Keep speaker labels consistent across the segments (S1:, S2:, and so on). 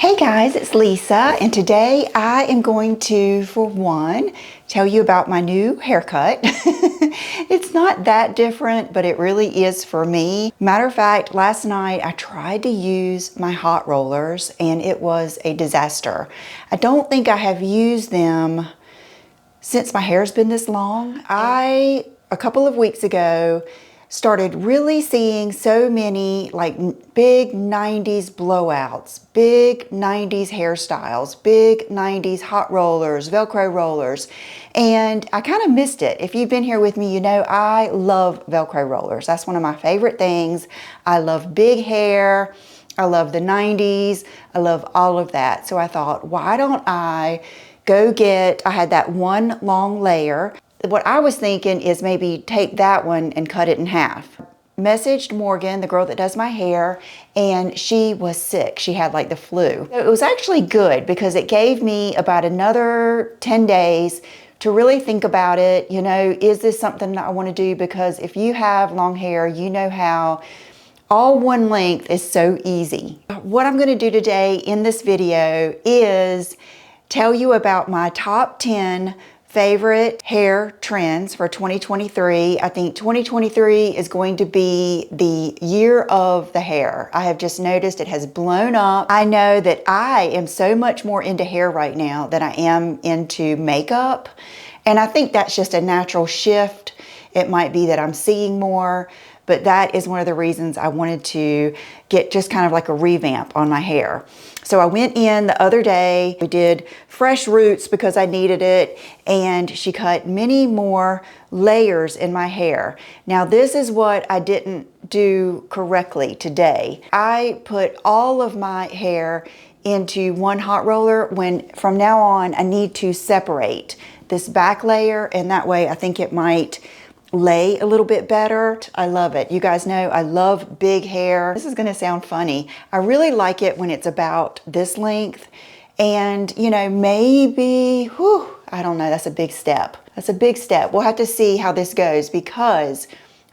S1: Hey guys, it's Lisa, and today I am going to, for one, tell you about my new haircut. It's not that different, but it really is for me. Matter of fact, last night I tried to use my hot rollers and it was a disaster. I don't think I have used them since my hair's been this long. A couple of weeks ago, started really seeing so many like big 90s blowouts, big 90s hairstyles, big 90s hot rollers, Velcro rollers, and I kind of missed it. If you've been here with me, you know I love Velcro rollers. That's one of my favorite things. I love big hair. I love the 90s. I love all of that. So I thought, why don't I go get, I had that one long layer. What I was thinking is maybe take that one and cut it in half. Messaged Morgan, the girl that does my hair, and she was sick. She had like the flu. So it was actually good because it gave me about another 10 days to really think about it. You know, is this something that I want to do? Because if you have long hair, you know how all one length is so easy. What I'm going to do today in this video is tell you about my top 10 favorite hair trends for 2023. I think 2023 is going to be the year of the hair. I have just noticed it has blown up. I know that I am so much more into hair right now than I am into makeup. And I think that's just a natural shift. It might be that I'm seeing more, but that is one of the reasons I wanted to get just kind of like a revamp on my hair. So I went in the other day, we did fresh roots because I needed it, and she cut many more layers in my hair. Now this is what I didn't do correctly today. I put all of my hair into one hot roller when from now on I need to separate this back layer, and that way I think it might lay a little bit better. I love it. You guys know I love big hair. This is going to sound funny. I really like it when it's about this length, and you know, maybe, I don't know, that's a big step. That's a big step. We'll have to see how this goes, because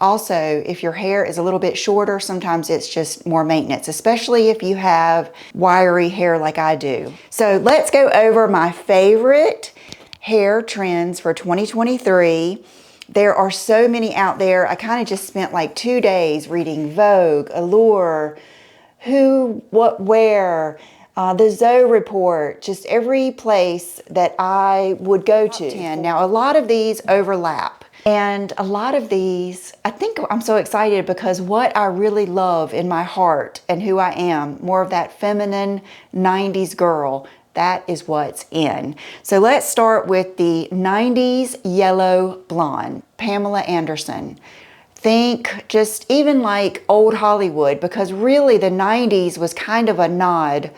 S1: also if your hair is a little bit shorter, sometimes it's just more maintenance, especially if you have wiry hair like I do. So let's go over my favorite hair trends for 2023. There are so many out there. I kind of just spent like 2 days reading Vogue, Allure, Who, What, Where, the Zoe Report, just every place that I would go to. Now, a lot of these overlap. And a lot of these, I think I'm so excited because what I really love in my heart and who I am, more of that feminine 90s girl, that is what's in. So let's start with the 90s yellow blonde, Pamela Anderson. Think just even like old Hollywood, because really the 90s was kind of a nod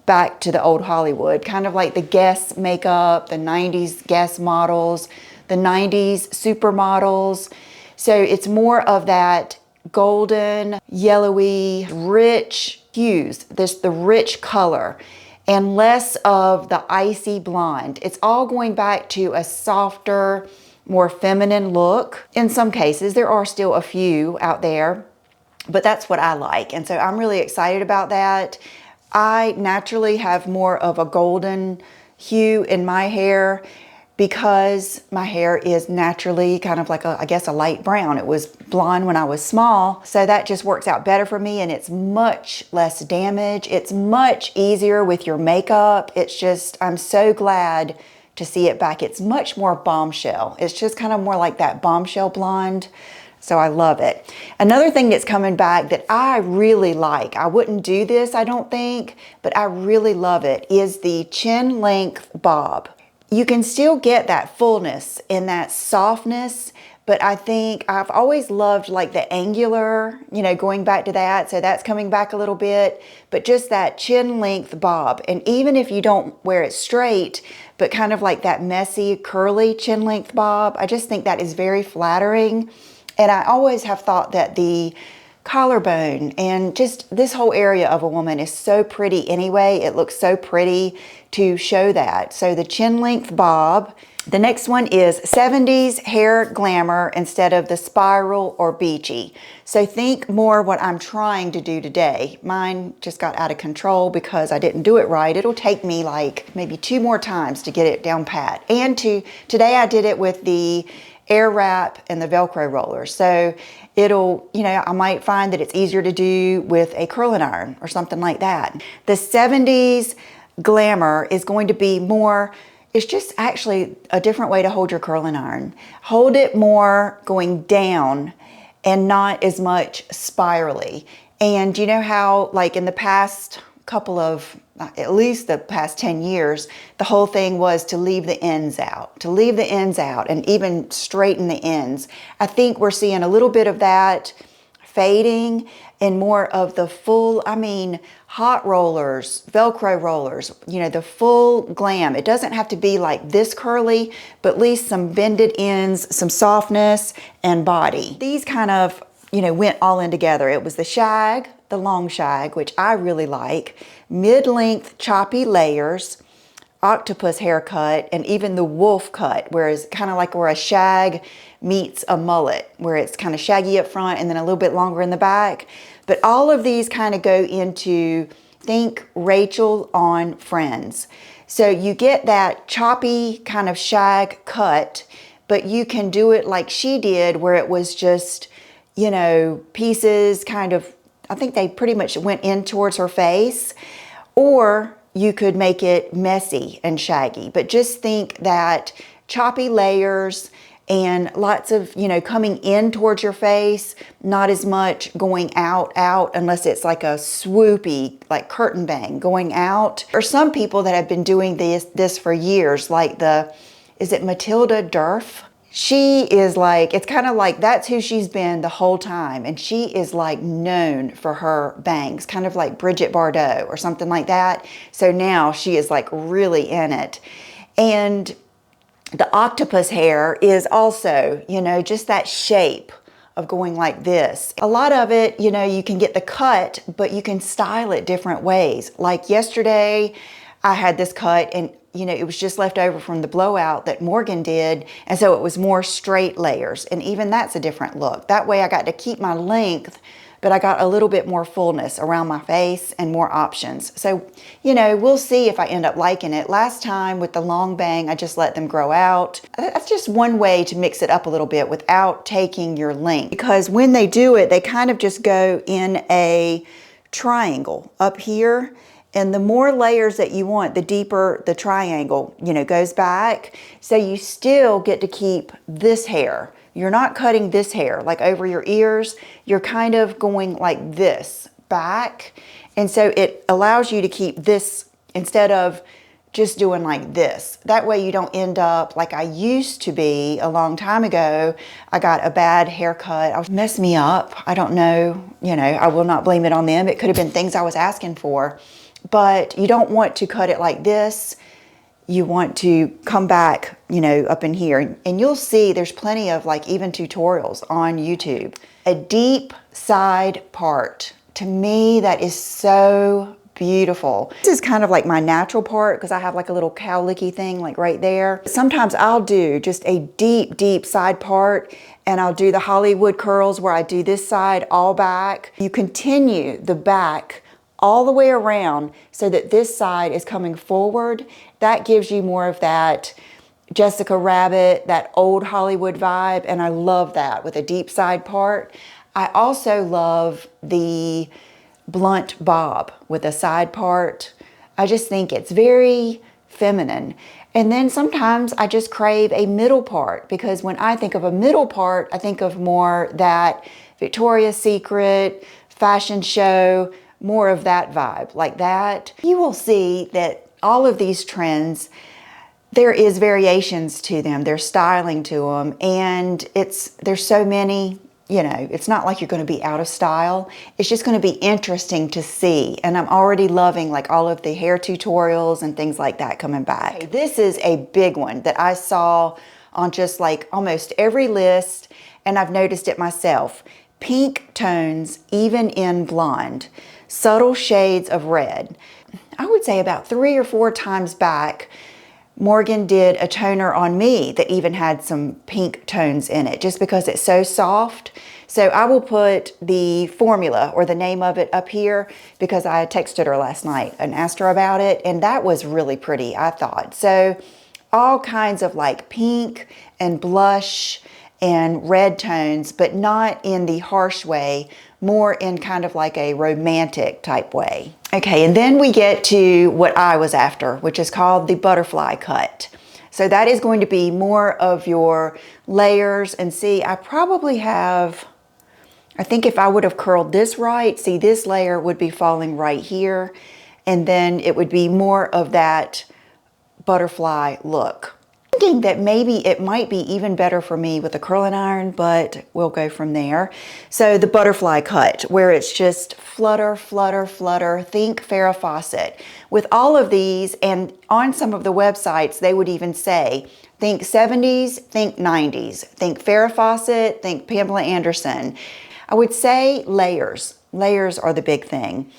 S1: back to the old Hollywood, kind of like the Guess makeup, the 90s Guess models, the 90s supermodels. So it's more of that golden, yellowy, rich hues, the rich color, and less of the icy blonde. It's all going back to a softer, more feminine look. In some cases, there are still a few out there, but that's what I like. And so I'm really excited about that. I naturally have more of a golden hue in my hair because my hair is naturally kind of like I guess a light brown. It was blonde when I was small, so that just works out better for me, and it's much less damage. It's much easier with your makeup. It's just, I'm so glad to see it back. It's much more bombshell. It's just kind of more like that bombshell blonde. So I love it. Another thing that's coming back that I really like, I wouldn't do this, I don't think, but I really love it, is the chin length bob. You can still get that fullness and that softness, but I think I've always loved like the angular, you know, going back to that. So that's coming back a little bit, but just that chin length bob. And even if you don't wear it straight, but kind of like that messy, curly chin length bob, I just think that is very flattering. And I always have thought that the collarbone, and just this whole area of a woman is so pretty anyway. It looks so pretty to show that. So the chin length bob. The next one is 70s hair glamour instead of the spiral or beachy. So think more what I'm trying to do today. Mine just got out of control because I didn't do it right. It'll take me like maybe 2 more times to get it down pat. And today I did it with the air wrap and the Velcro roller. So it'll, you know, I might find that it's easier to do with a curling iron or something like that. The 70s glamour is going to be more, it's just actually a different way to hold your curling iron. Hold it more going down and not as much spirally. And you know how like in the past couple of, at least the past 10 years, the whole thing was to leave the ends out, and even straighten the ends. I think we're seeing a little bit of that fading and more of the full, I mean, hot rollers, Velcro rollers, you know, the full glam. It doesn't have to be like this curly, but at least some bended ends, some softness and body. These kind of, you know, went all in together. It was the shag, the long shag, which I really like, mid-length choppy layers, octopus haircut, and even the wolf cut, where it's kind of like where a shag meets a mullet, where it's kind of shaggy up front and then a little bit longer in the back. But all of these kind of go into, think Rachel on Friends. So you get that choppy kind of shag cut, but you can do it like she did, where it was just, you know, pieces kind of, I think they pretty much went in towards her face, or you could make it messy and shaggy. But just think that choppy layers and lots of, you know, coming in towards your face, not as much going out, unless it's like a swoopy, like curtain bang going out. Or some people that have been doing this for years, like is it Matilda Durf? She is like, it's kind of like that's who she's been the whole time. And she is like known for her bangs, kind of like Bridget Bardot or something like that. So now she is like really in it. And the octopus hair is also, you know, just that shape of going like this. A lot of it, you know, you can get the cut, but you can style it different ways. Like yesterday, I had this cut and, you know, it was just left over from the blowout that Morgan did. And so it was more straight layers. And even that's a different look. That way I got to keep my length, but I got a little bit more fullness around my face and more options. So, you know, we'll see if I end up liking it. Last time with the long bang, I just let them grow out. That's just one way to mix it up a little bit without taking your length. Because when they do it, they kind of just go in a triangle up here. And the more layers that you want, the deeper the triangle, you know, goes back. So you still get to keep this hair. You're not cutting this hair like over your ears. You're kind of going like this back. And so it allows you to keep this instead of just doing like this. That way you don't end up like I used to be a long time ago. I got a bad haircut. It messed me up. I don't know, you know, I will not blame it on them. It could have been things I was asking for. But you don't want to cut it like this. You want to come back, you know, up in here. And you'll see there's plenty of like even tutorials on YouTube. A deep side part. To me, that is so beautiful. This is kind of like my natural part because I have like a little cowlicky thing like right there. Sometimes I'll do just a deep, deep side part and I'll do the Hollywood curls where I do this side all back. You continue the back all the way around so that this side is coming forward. That gives you more of that Jessica Rabbit, that old Hollywood vibe, and I love that with a deep side part. I also love the blunt bob with a side part. I just think it's very feminine. And then sometimes I just crave a middle part because when I think of a middle part, I think of more that Victoria's Secret, fashion show, more of that vibe like that. You will see that all of these trends, there is variations to them. There's styling to them. And there's so many, you know, it's not like you're going to be out of style. It's just going to be interesting to see. And I'm already loving like all of the hair tutorials and things like that coming back. Okay, this is a big one that I saw on just like almost every list. And I've noticed it myself. pink tones, even in blonde, subtle shades of red. I would say about 3 or 4 times back, Morgan did a toner on me that even had some pink tones in it, just because it's so soft. So I will put the formula or the name of it up here, because I texted her last night and asked her about it, and that was really pretty, I thought. So all kinds of like pink and blush and red tones, but not in the harsh way, more in kind of like a romantic type way. Okay, and then we get to what I was after, which is called the butterfly cut. So that is going to be more of your layers. And see, I probably have, I think if I would have curled this right, see, this layer would be falling right here, and then it would be more of that butterfly look. Thinking that maybe it might be even better for me with a curling iron, but we'll go from there. So the butterfly cut, where it's just flutter, flutter, flutter. Think Farrah Fawcett. With all of these, and on some of the websites, they would even say, think 70s, think 90s, think Farrah Fawcett, think Pamela Anderson. I would say layers. Layers are the big thing.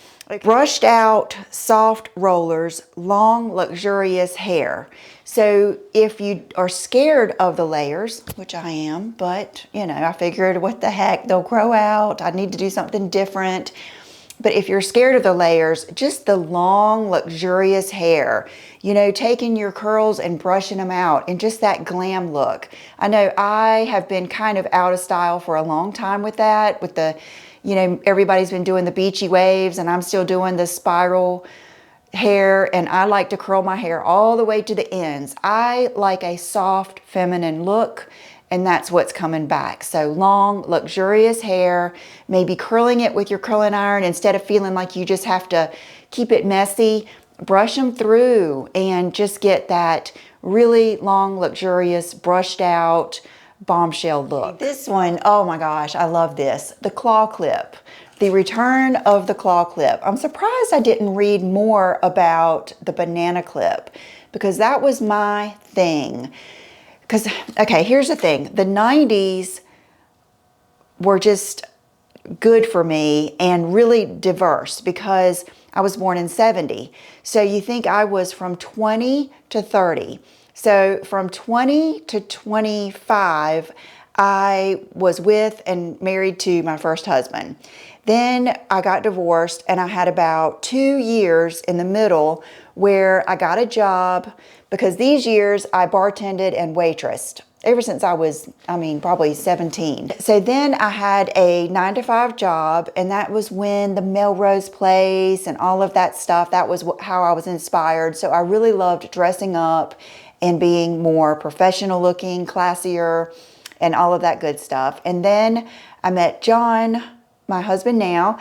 S1: Brushed out, soft rollers, long, luxurious hair. So if you are scared of the layers, which I am, but you know, I figured what the heck, they'll grow out. I need to do something different. But if you're scared of the layers, just the long, luxurious hair, you know, taking your curls and brushing them out, and just that glam look. I know I have been kind of out of style for a long time with that, with the, you know, everybody's been doing the beachy waves, and I'm still doing the spiral hair, and I like to curl my hair all the way to the ends. I like a soft, feminine look, and that's what's coming back. So long, luxurious hair, maybe curling it with your curling iron instead of feeling like you just have to keep it messy. Brush them through and just get that really long, luxurious, brushed out, bombshell look. This one, oh my gosh, I love this. The claw clip. The return of the claw clip. I'm surprised I didn't read more about the banana clip, because that was my thing. Because, okay, here's the thing. The 90s were just good for me and really diverse, because I was born in 70. So you think I was from 20 to 30. So from 20 to 25, I was with and married to my first husband. Then I got divorced, and I had about 2 years in the middle where I got a job, because these years I bartended and waitressed ever since I was, probably 17. So then I had a 9-to-5 job, and that was when the Melrose Place and all of that stuff, that was how I was inspired. So I really loved dressing up and being more professional looking, classier, and all of that good stuff. And then I met John, my husband now,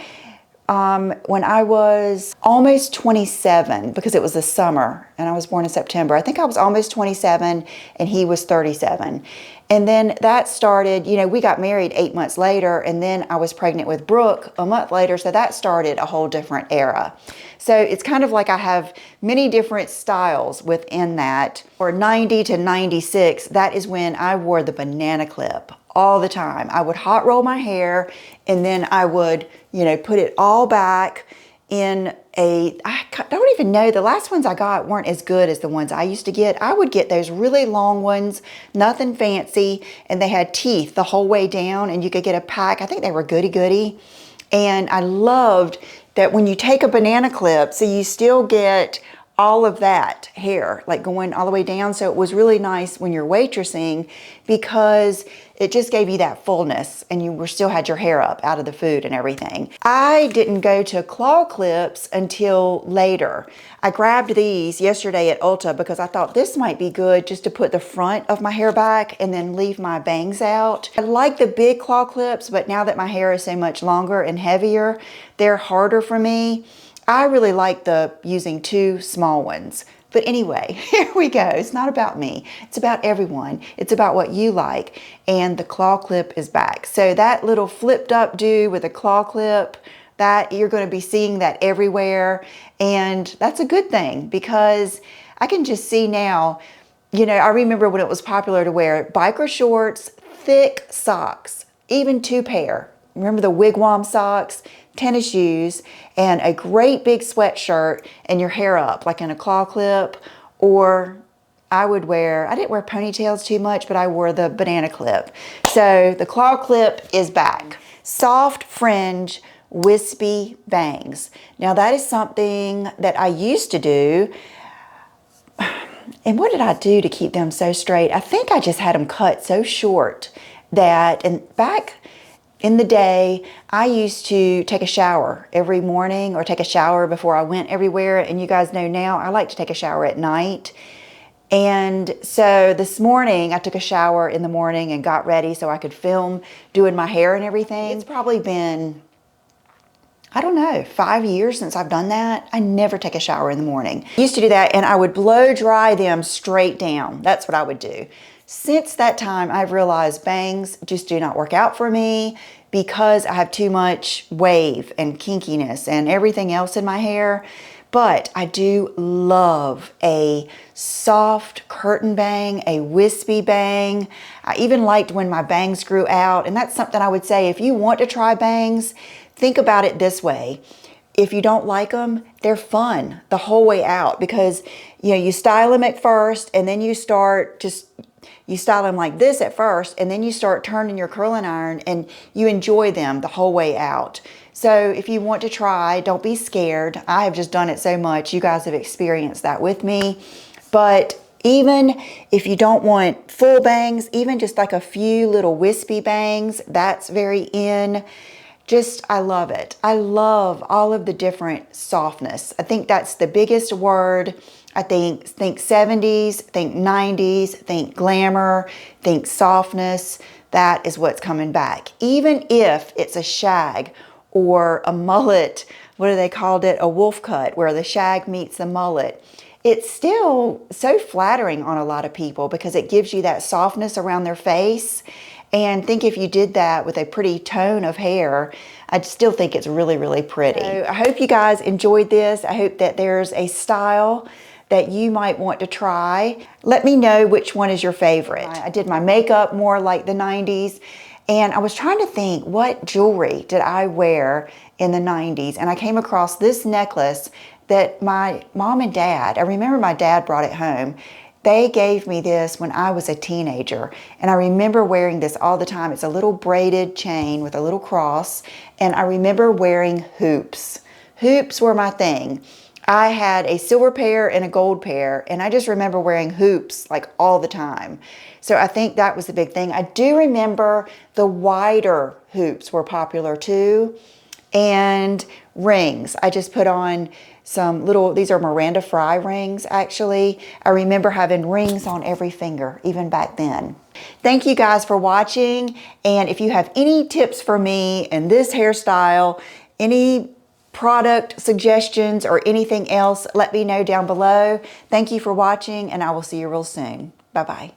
S1: when I was almost 27, because it was the summer and I was born in September. I think I was almost 27 and he was 37. And then that started, you know, we got married 8 months later, and then I was pregnant with Brooke a month later. So that started a whole different era. So it's kind of like I have many different styles within that. For 90 to 96, that is when I wore the banana clip all the time. I would hot roll my hair, and then I would, you know, put it all back in a, I don't even know, the last ones I got weren't as good as the ones I used to get. I would get those really long ones, nothing fancy, and they had teeth the whole way down, and you could get a pack. I think they were goody goody. And I loved that when you take a banana clip, so you still get all of that hair like going all the way down. So it was really nice when you're waitressing, because it just gave you that fullness, and you still had your hair up out of the food and everything. I didn't go to claw clips until later. I grabbed these yesterday at Ulta because I thought this might be good just to put the front of my hair back and then leave my bangs out. I like the big claw clips, but now that my hair is so much longer and heavier, they're harder for me. I really like using 2 small ones. But anyway, here we go. It's not about me. It's about everyone. It's about what you like. And the claw clip is back. So that little flipped up do with a claw clip, that you're going to be seeing that everywhere. And that's a good thing, because I can just see now, you know, I remember when it was popular to wear biker shorts, thick socks, even 2 pair. remember the wigwam socks, tennis shoes, and a great big sweatshirt and your hair up like in a claw clip, or I didn't wear ponytails too much, but I wore the banana clip. So the claw clip is back. Soft fringe wispy bangs. Now that is something that I used to do. And what did I do to keep them so straight? I think I just had them cut so short that, and back in the day, I used to take a shower every morning or take a shower before I went everywhere. And you guys know now I like to take a shower at night. And so this morning I took a shower in the morning and got ready so I could film doing my hair and everything. It's probably been, I don't know, 5 years since I've done that. I never take a shower in the morning. I used to do that, and I would blow dry them straight down. That's what I would do. Since that time, I've realized bangs just do not work out for me because I have too much wave and kinkiness and everything else in my hair. But I do love a soft curtain bang, a wispy bang. I even liked when my bangs grew out, and that's something I would say if you want to try bangs, think about it this way. If you don't like them, they're fun the whole way out because you style them at first and then you style them like this at first and then you start turning your curling iron and you enjoy them the whole way out. So if you want to try, don't be scared. I have just done it so much. You guys have experienced that with me. But even if you don't want full bangs, even just like a few little wispy bangs, that's very in. I love it. I love all of the different softness. I think that's the biggest word. I think 70s, think 90s, think glamour, think softness. That is what's coming back. Even if it's a shag or a mullet, what do they called it? A wolf cut, where the shag meets the mullet. It's still so flattering on a lot of people because it gives you that softness around their face. And think if you did that with a pretty tone of hair, I still think it's really, really pretty. So I hope you guys enjoyed this. I hope that there's a style that you might want to try. Let me know which one is your favorite. I did my makeup more like the 90s, and I was trying to think, what jewelry did I wear in the 90s? And I came across this necklace that my mom and dad, I remember my dad brought it home. They gave me this when I was a teenager, and I remember wearing this all the time. It's a little braided chain with a little cross, and I remember wearing hoops. Hoops were my thing. I had a silver pair and a gold pair, and I just remember wearing hoops like all the time. So I think that was the big thing. I do remember the wider hoops were popular too, and rings. I just put on some little, these are Miranda Fry rings actually. I remember having rings on every finger, even back then. Thank you guys for watching, and if you have any tips for me in this hairstyle, any product suggestions or anything else, let me know down below. Thank you for watching, and I will see you real soon. Bye-bye.